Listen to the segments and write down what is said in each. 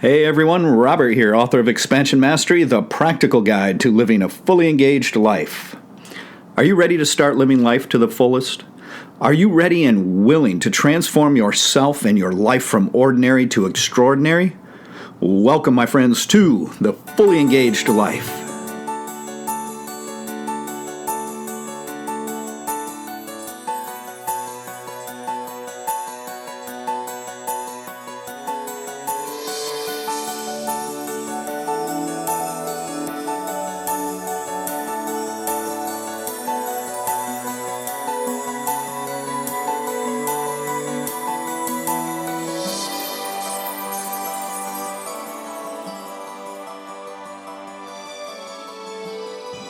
Hey everyone, Robert here, author of Expansion Mastery, the practical guide to living a fully engaged life. Are you ready to start living life to the fullest? Are you ready and willing to transform yourself and your life from ordinary to extraordinary? Welcome, my friends, to the Fully Engaged Life.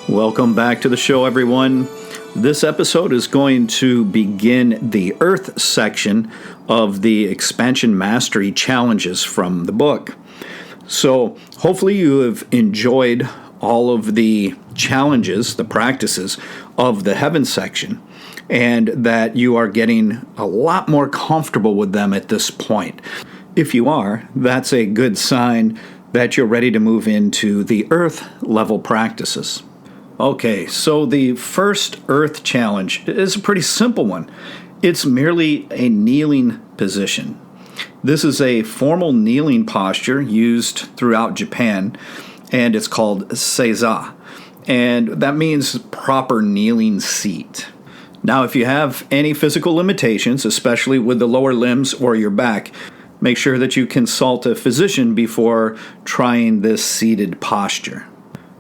Welcome back to the show, everyone. This episode is going to begin the Earth section of the Expansion Mastery challenges from the book. So hopefully you have enjoyed all of the challenges, the practices of the Heaven section, and that you are getting a lot more comfortable with them at this point. If you are, that's a good sign that you're ready to move into the Earth level practices. Okay, so the first Earth challenge is a pretty simple one. It's merely a kneeling position. This is a formal kneeling posture used throughout Japan, and it's called seiza, and that means proper kneeling seat. Now, if you have any physical limitations, especially with the lower limbs or your back, make sure that you consult a physician before trying this seated posture.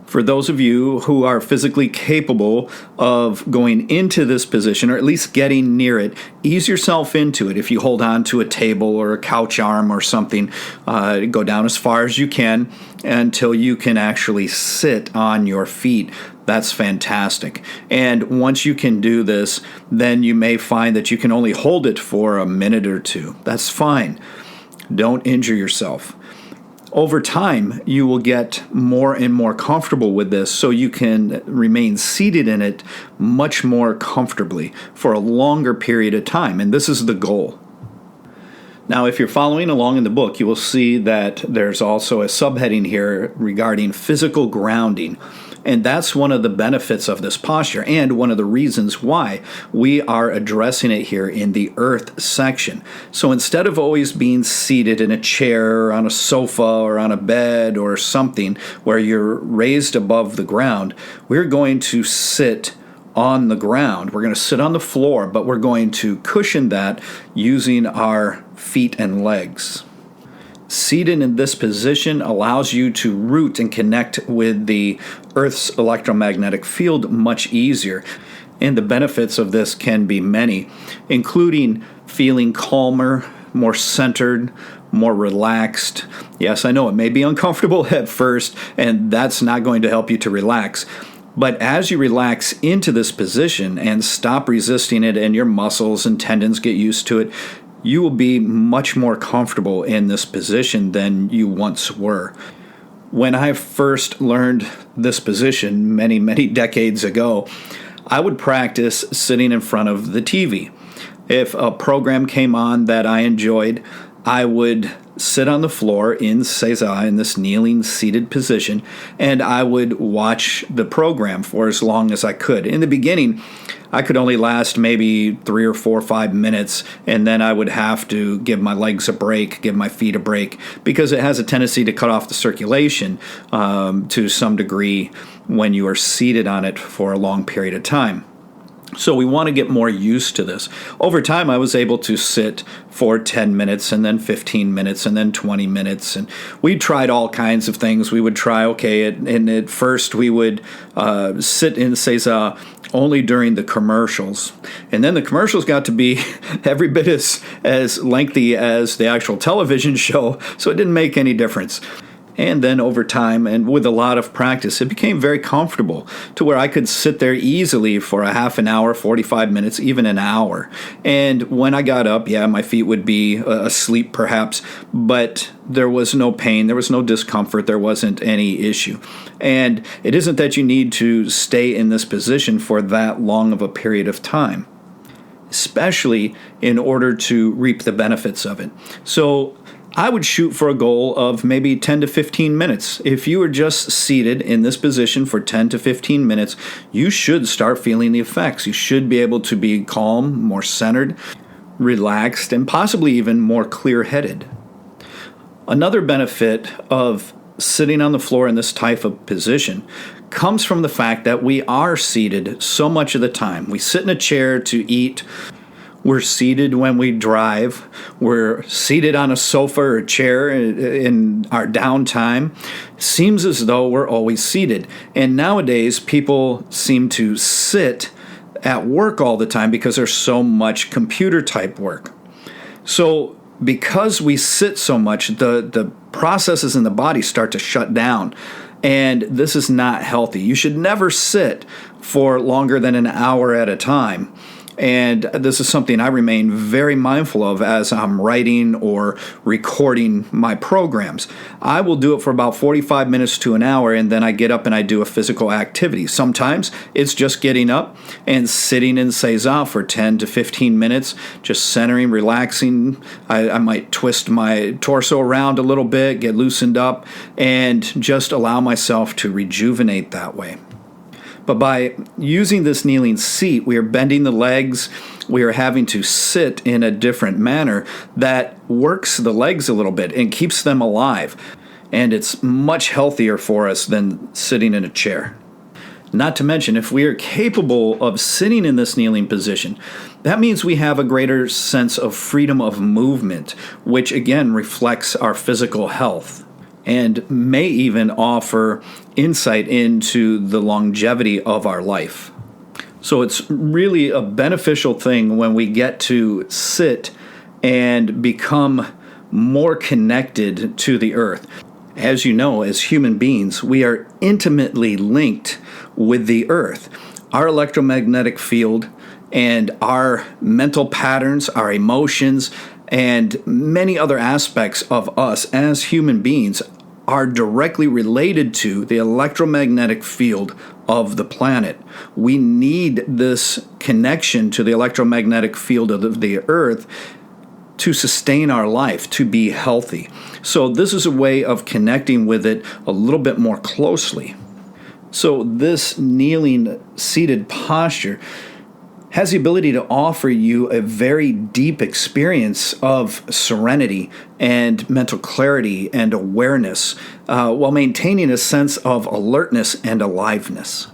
For those of you who are physically capable of going into this position, or at least getting near it, ease yourself into it. If you hold on to a table or a couch arm or something, go down as far as you can until you can actually sit on your feet. That's fantastic. And once you can do this, then you may find that you can only hold it for a minute or two. That's fine. Don't injure yourself. Over time, you will get more and more comfortable with this, so you can remain seated in it much more comfortably for a longer period of time, and this is the goal. Now, if you're following along in the book, you will see that there's also a subheading here regarding physical grounding. And that's one of the benefits of this posture and one of the reasons why we are addressing it here in the Earth section. So instead of always being seated in a chair or on a sofa or on a bed or something where you're raised above the ground, we're going to sit on the ground. We're going to sit on the floor, but we're going to cushion that using our feet and legs. Seated in this position allows you to root and connect with the Earth's electromagnetic field much easier. And the benefits of this can be many, including feeling calmer, more centered, more relaxed. Yes, I know it may be uncomfortable at first, and that's not going to help you to relax. But as you relax into this position and stop resisting it and your muscles and tendons get used to it, you will be much more comfortable in this position than you once were. When I first learned this position many, many decades ago, I would practice sitting in front of the TV. If a program came on that I enjoyed, I would sit on the floor in seiza, in this kneeling seated position, and I would watch the program for as long as I could. In the beginning, I could only last maybe 3 or 4 or 5 minutes, and then I would have to give my legs a break, give my feet a break, because it has a tendency to cut off the circulation to some degree when you are seated on it for a long period of time. So we want to get more used to this. Over time, I was able to sit for 10 minutes and then 15 minutes and then 20 minutes. And we tried all kinds of things. We would try, and at first we would sit in seiza only during the commercials. And then the commercials got to be every bit as lengthy as the actual television show, so it didn't make any difference. And then over time, and with a lot of practice, it became very comfortable to where I could sit there easily for a half an hour, 45 minutes, even an hour. And when I got up, my feet would be asleep perhaps, but there was no pain, there was no discomfort, there wasn't any issue. And it isn't that you need to stay in this position for that long of a period of time, especially in order to reap the benefits of it. So I would shoot for a goal of maybe 10 to 15 minutes. If you are just seated in this position for 10 to 15 minutes, you should start feeling the effects. You should be able to be calm, more centered, relaxed, and possibly even more clear-headed. Another benefit of sitting on the floor in this type of position comes from the fact that we are seated so much of the time. We sit in a chair to eat. We're seated when we drive. We're seated on a sofa or a chair in our downtime. It seems as though we're always seated. And nowadays, people seem to sit at work all the time because there's so much computer-type work. So because we sit so much, the processes in the body start to shut down. And this is not healthy. You should never sit for longer than an hour at a time. And this is something I remain very mindful of as I'm writing or recording my programs. I will do it for about 45 minutes to an hour, and then I get up and I do a physical activity. Sometimes it's just getting up and sitting in Seiza for 10 to 15 minutes, just centering, relaxing. I might twist my torso around a little bit, get loosened up, and just allow myself to rejuvenate that way. But by using this kneeling seat, we are bending the legs. We are having to sit in a different manner that works the legs a little bit and keeps them alive. And it's much healthier for us than sitting in a chair. Not to mention, if we are capable of sitting in this kneeling position, that means we have a greater sense of freedom of movement, which again reflects our physical health, and may even offer insight into the longevity of our life. So it's really a beneficial thing when we get to sit and become more connected to the earth. As you know, as human beings, we are intimately linked with the earth. Our electromagnetic field and our mental patterns, our emotions, and many other aspects of us as human beings are directly related to the electromagnetic field of the planet. We need this connection to the electromagnetic field of the earth to sustain our life, to be healthy. So this is a way of connecting with it a little bit more closely. So this kneeling seated posture has the ability to offer you a very deep experience of serenity and mental clarity and awareness while maintaining a sense of alertness and aliveness.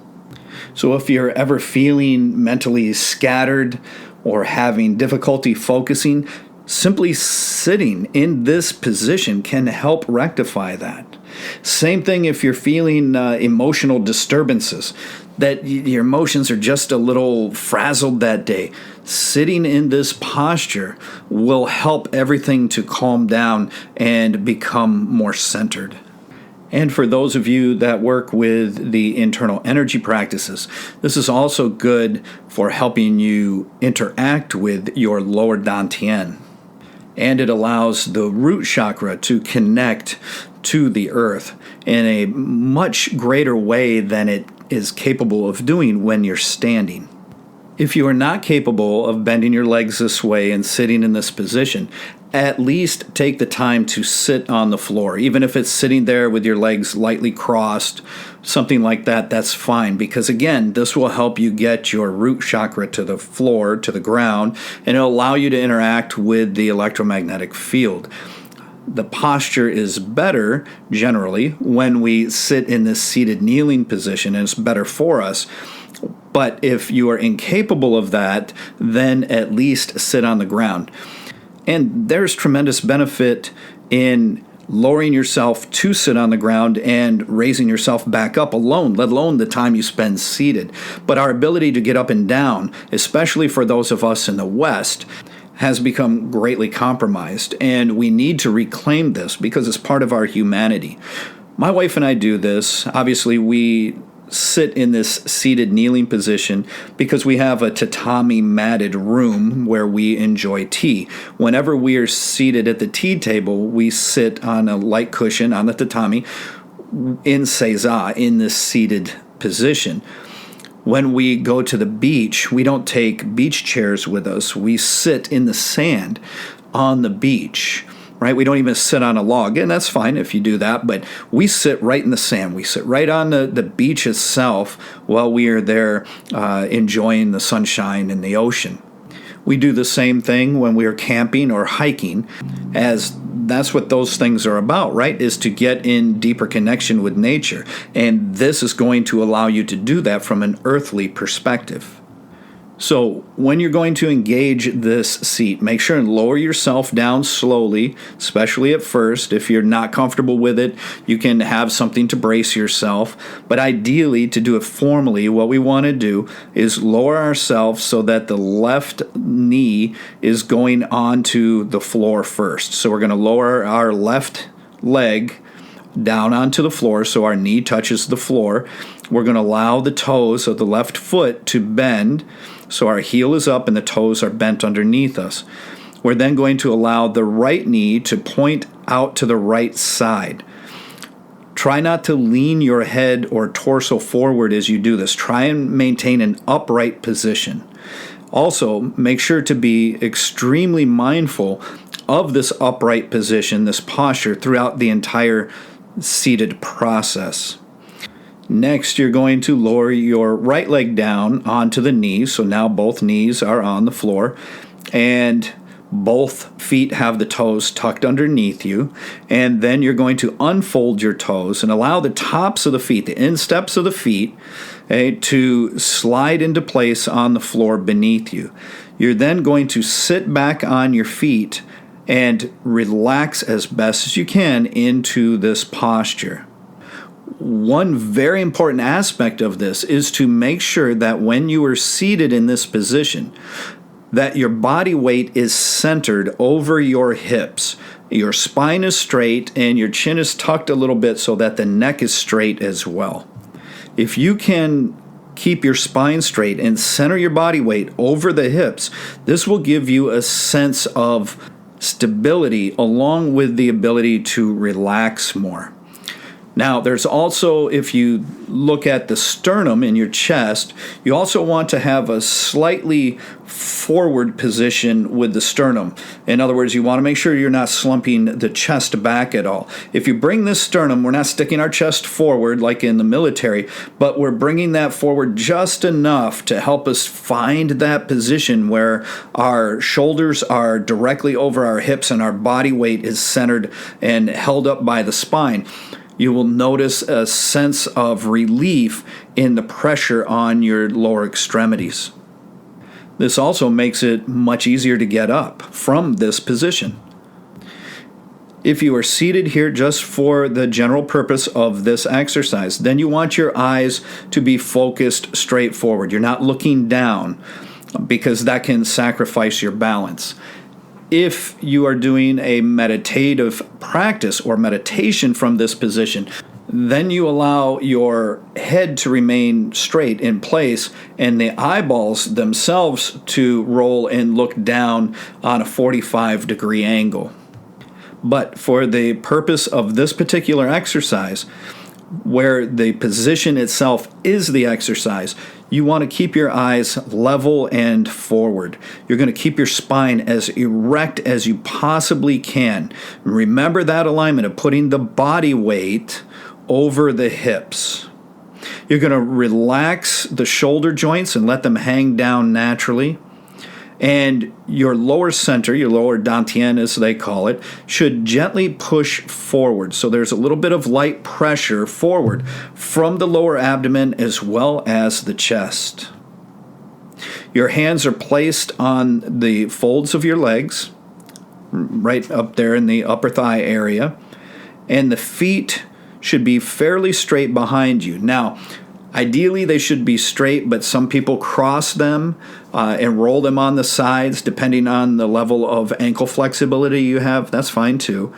So if you're ever feeling mentally scattered or having difficulty focusing, simply sitting in this position can help rectify that. Same thing if you're feeling emotional disturbances, that your emotions are just a little frazzled that day. Sitting in this posture will help everything to calm down and become more centered. And for those of you that work with the internal energy practices, this is also good for helping you interact with your lower dantian. And it allows the root chakra to connect to the earth in a much greater way than it is capable of doing when you're standing. If you are not capable of bending your legs this way and sitting in this position, at least take the time to sit on the floor. Even if it's sitting there with your legs lightly crossed, something like that, that's fine. Because again, this will help you get your root chakra to the floor, to the ground, and it'll allow you to interact with the electromagnetic field. The posture is better, generally, when we sit in this seated kneeling position, and it's better for us. But if you are incapable of that, then at least sit on the ground. And there's tremendous benefit in lowering yourself to sit on the ground and raising yourself back up alone, let alone the time you spend seated. But our ability to get up and down, especially for those of us in the West, has become greatly compromised, and we need to reclaim this because it's part of our humanity. My wife and I do this. Obviously, we sit in this seated kneeling position because we have a tatami matted room where we enjoy tea. Whenever we are seated at the tea table, we sit on a light cushion on the tatami in Seiza, in this seated position. When we go to the beach, we don't take beach chairs with us. We sit in the sand on the beach, right? We don't even sit on a log, and that's fine if you do that, but we sit right in the sand. We sit right on the beach itself while we are there enjoying the sunshine and the ocean. We do the same thing when we are camping or hiking, as that's what those things are about, right? Is to get in deeper connection with nature. And this is going to allow you to do that from an earthly perspective. So when you're going to engage this seat, make sure and lower yourself down slowly, especially at first. If you're not comfortable with it, you can have something to brace yourself. But ideally, to do it formally, what we want to do is lower ourselves so that the left knee is going onto the floor first. So we're going to lower our left leg down onto the floor so our knee touches the floor. We're going to allow the toes of the left foot to bend so our heel is up and the toes are bent underneath us. We're then going to allow the right knee to point out to the right side. Try not to lean your head or torso forward as you do this. Try and maintain an upright position. Also, make sure to be extremely mindful of this upright position, this posture, throughout the entire seated process. Next, you're going to lower your right leg down onto the knees. So now both knees are on the floor, and both feet have the toes tucked underneath you. And then you're going to unfold your toes and allow the tops of the feet, the insteps of the feet, to slide into place on the floor beneath you. You're then going to sit back on your feet and relax as best as you can into this posture. One very important aspect of this is to make sure that when you are seated in this position, that your body weight is centered over your hips. Your spine is straight and your chin is tucked a little bit so that the neck is straight as well. If you can keep your spine straight and center your body weight over the hips, this will give you a sense of stability along with the ability to relax more. Now, there's also, if you look at the sternum in your chest, you also want to have a slightly forward position with the sternum. In other words, you want to make sure you're not slumping the chest back at all. If you bring this sternum, we're not sticking our chest forward like in the military, but we're bringing that forward just enough to help us find that position where our shoulders are directly over our hips and our body weight is centered and held up by the spine. You will notice a sense of relief in the pressure on your lower extremities. This also makes it much easier to get up from this position. If you are seated here just for the general purpose of this exercise, then you want your eyes to be focused straight forward. You're not looking down because that can sacrifice your balance. If you are doing a meditative practice or meditation from this position, then you allow your head to remain straight in place and the eyeballs themselves to roll and look down on a 45-degree angle. But for the purpose of this particular exercise, where the position itself is the exercise, you want to keep your eyes level and forward. You're going to keep your spine as erect as you possibly can. Remember that alignment of putting the body weight over the hips. You're going to relax the shoulder joints and let them hang down naturally. And your lower center, your lower dantian as they call it, should gently push forward. So there's a little bit of light pressure forward from the lower abdomen as well as the chest. Your hands are placed on the folds of your legs, right up there in the upper thigh area. And the feet should be fairly straight behind you. Now, ideally, they should be straight, but some people cross them and roll them on the sides, depending on the level of ankle flexibility you have. That's fine, too.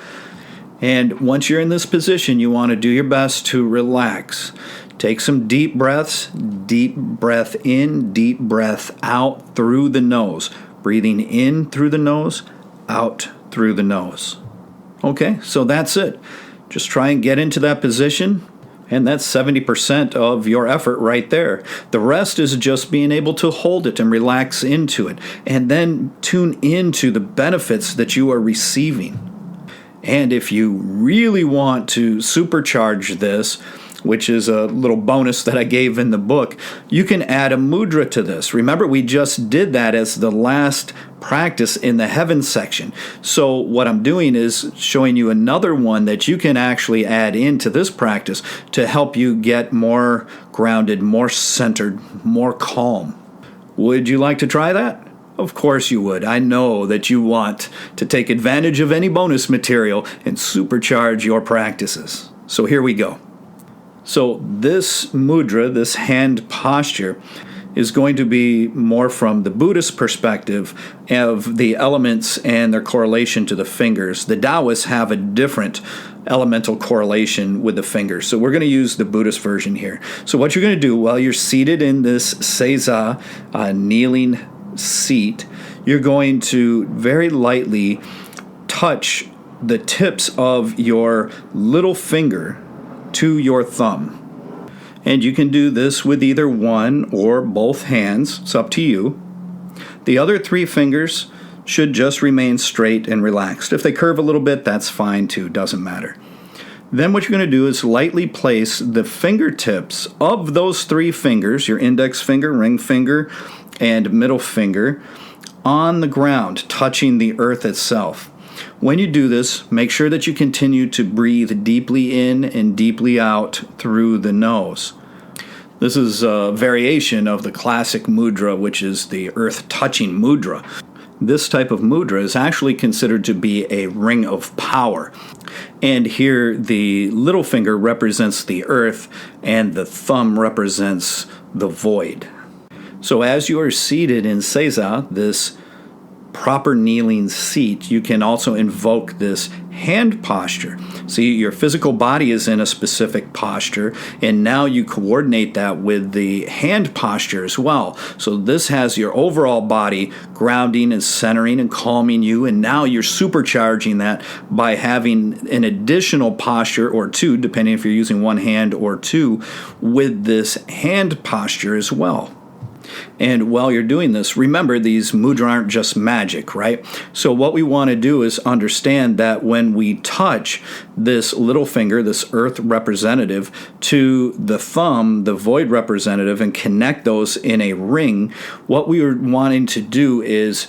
And once you're in this position, you want to do your best to relax. Take some deep breaths. Deep breath in, deep breath out through the nose. Breathing in through the nose, out through the nose. Okay, so that's it. Just try and get into that position. And that's 70% of your effort right there. The rest is just being able to hold it and relax into it, and then tune into the benefits that you are receiving. And if you really want to supercharge this, which is a little bonus that I gave in the book, you can add a mudra to this. Remember, we just did that as the last practice in the heaven section. So what I'm doing is showing you another one that you can actually add into this practice to help you get more grounded, more centered, more calm. Would you like to try that? Of course you would. I know that you want to take advantage of any bonus material and supercharge your practices. So here we go. So this mudra, this hand posture, is going to be more from the Buddhist perspective of the elements and their correlation to the fingers. The Taoists have a different elemental correlation with the fingers. So we're going to use the Buddhist version here. So what you're going to do while you're seated in this seiza, kneeling seat, you're going to very lightly touch the tips of your little finger to your thumb. And you can do this with either one or both hands. It's up to you. The other 3 fingers should just remain straight and relaxed. If they curve a little bit, that's fine too. Doesn't matter. Then what you're going to do is lightly place the fingertips of those 3 fingers, your index finger, ring finger, and middle finger, on the ground, touching the earth itself. When you do this, make sure that you continue to breathe deeply in and deeply out through the nose. This is a variation of the classic mudra, which is the earth-touching mudra. This type of mudra is actually considered to be a ring of power. And here the little finger represents the earth and the thumb represents the void. So as you are seated in seiza, this proper kneeling seat, you can also invoke this hand posture. See, your physical body is in a specific posture, and now you coordinate that with the hand posture as well. So this has your overall body grounding and centering and calming you, and now you're supercharging that by having an additional posture or 2, depending if you're using one hand or 2, with this hand posture as well. And while you're doing this, remember these mudra aren't just magic, right? So what we want to do is understand that when we touch this little finger, this earth representative, to the thumb, the void representative, and connect those in a ring, what we are wanting to do is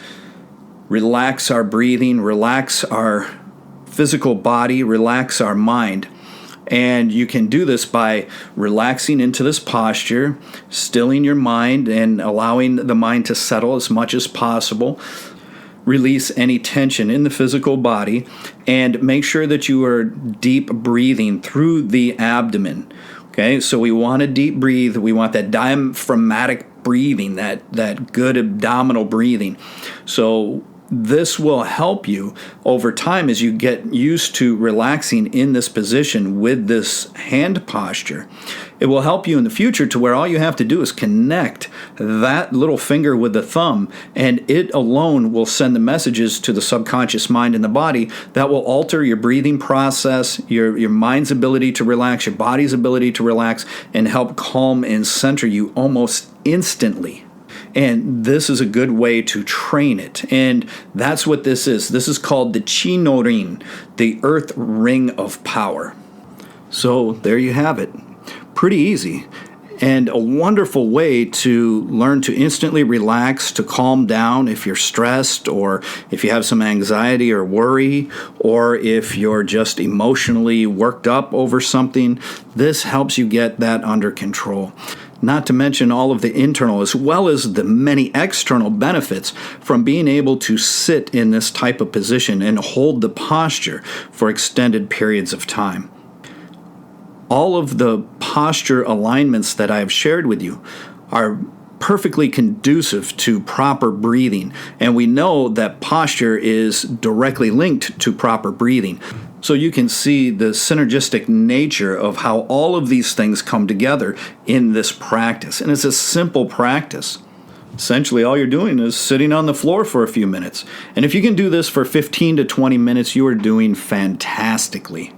relax our breathing, relax our physical body, relax our mind. And you can do this by relaxing into this posture, stilling your mind and allowing the mind to settle as much as possible. Release any tension in the physical body and make sure that you are deep breathing through the abdomen. Okay, so we want to deep breathe. We want that diaphragmatic breathing, that good abdominal breathing. So this will help you over time as you get used to relaxing in this position with this hand posture. It will help you in the future to where all you have to do is connect that little finger with the thumb, and it alone will send the messages to the subconscious mind and the body that will alter your breathing process, your mind's ability to relax, your body's ability to relax, and help calm and center you almost instantly. And this is a good way to train it. And that's what this is. This is called the Chi no Rin, the earth ring of power. So there you have it. Pretty easy. And a wonderful way to learn to instantly relax, to calm down if you're stressed, or if you have some anxiety or worry, or if you're just emotionally worked up over something. This helps you get that under control. Not to mention all of the internal as well as the many external benefits from being able to sit in this type of position and hold the posture for extended periods of time. All of the posture alignments that I've shared with you are perfectly conducive to proper breathing, and we know that posture is directly linked to proper breathing. So you can see the synergistic nature of how all of these things come together in this practice. And it's a simple practice. Essentially, all you're doing is sitting on the floor for a few minutes. And if you can do this for 15 to 20 minutes, you are doing fantastically.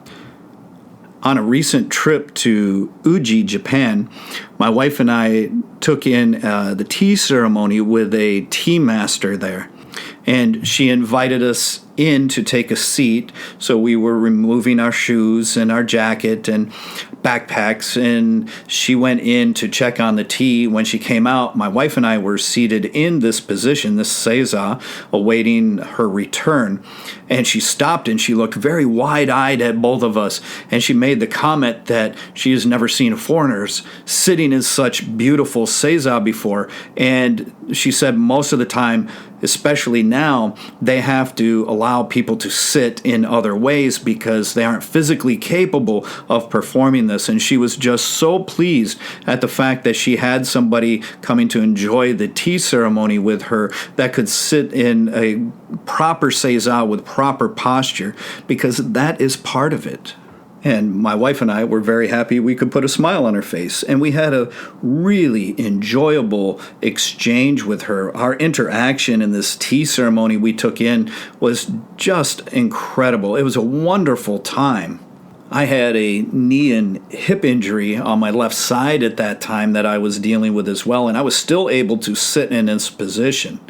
On a recent trip to Uji, Japan, my wife and I took in the tea ceremony with a tea master there. And she invited us in to take a seat. So we were removing our shoes and our jacket and backpacks, and she went in to check on the tea. When she came out, my wife and I were seated in this position, this seiza, awaiting her return. And she stopped and she looked very wide-eyed at both of us, and she made the comment that she has never seen foreigners sitting in such beautiful seiza before. And she said most of the time, especially now, they have to allow people to sit in other ways because they aren't physically capable of performing this. And she was just so pleased at the fact that she had somebody coming to enjoy the tea ceremony with her that could sit in a proper seiza with proper posture, because that is part of it. And my wife and I were very happy we could put a smile on her face. And we had a really enjoyable exchange with her. Our interaction in this tea ceremony we took in was just incredible. It was a wonderful time. I had a knee and hip injury on my left side at that time that I was dealing with as well, and I was still able to sit in this position.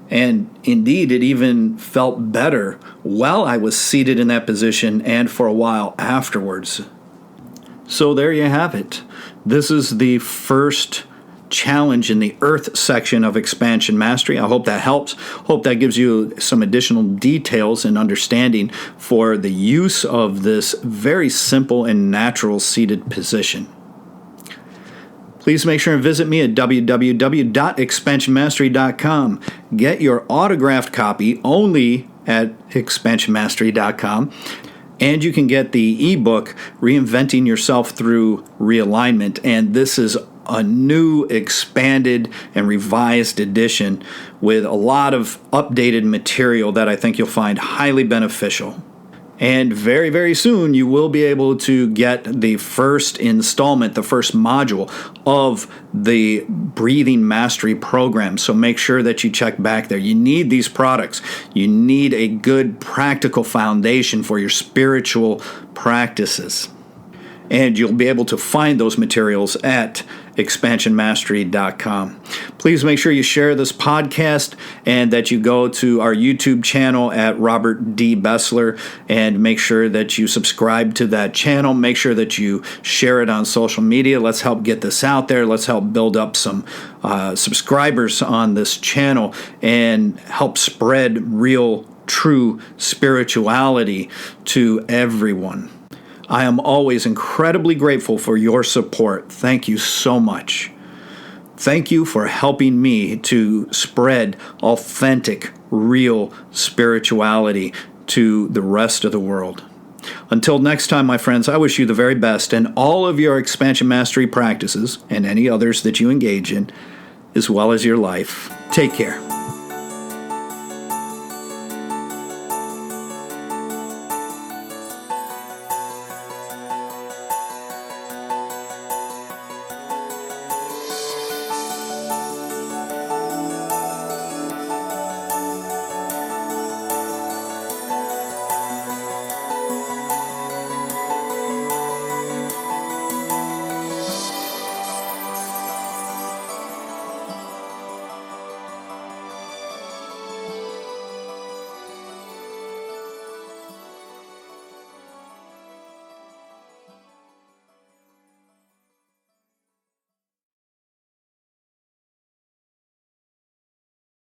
And indeed, it even felt better while I was seated in that position and for a while afterwards. So there you have it. This is the first challenge in the Earth section of Expansion Mastery. I hope that helps. Hope that gives you some additional details and understanding for the use of this very simple and natural seated position. Please make sure and visit me at www.expansionmastery.com. Get your autographed copy only at expansionmastery.com. And you can get the ebook, Reinventing Yourself Through Realignment. And this is a new, expanded, and revised edition with a lot of updated material that I think you'll find highly beneficial. And very, very soon, you will be able to get the first installment, the first module of the Breathing Mastery program. So make sure that you check back there. You need these products. You need a good practical foundation for your spiritual practices. And you'll be able to find those materials at expansionmastery.com. Please make sure you share this podcast and that you go to our YouTube channel at Robert D. Bessler and make sure that you subscribe to that channel. Make sure that you share it on social media. Let's help get this out there. Let's help build up some subscribers on this channel and help spread real, true spirituality to everyone. I am always incredibly grateful for your support. Thank you so much. Thank you for helping me to spread authentic, real spirituality to the rest of the world. Until next time, my friends, I wish you the very best in all of your expansion mastery practices and any others that you engage in, as well as your life. Take care.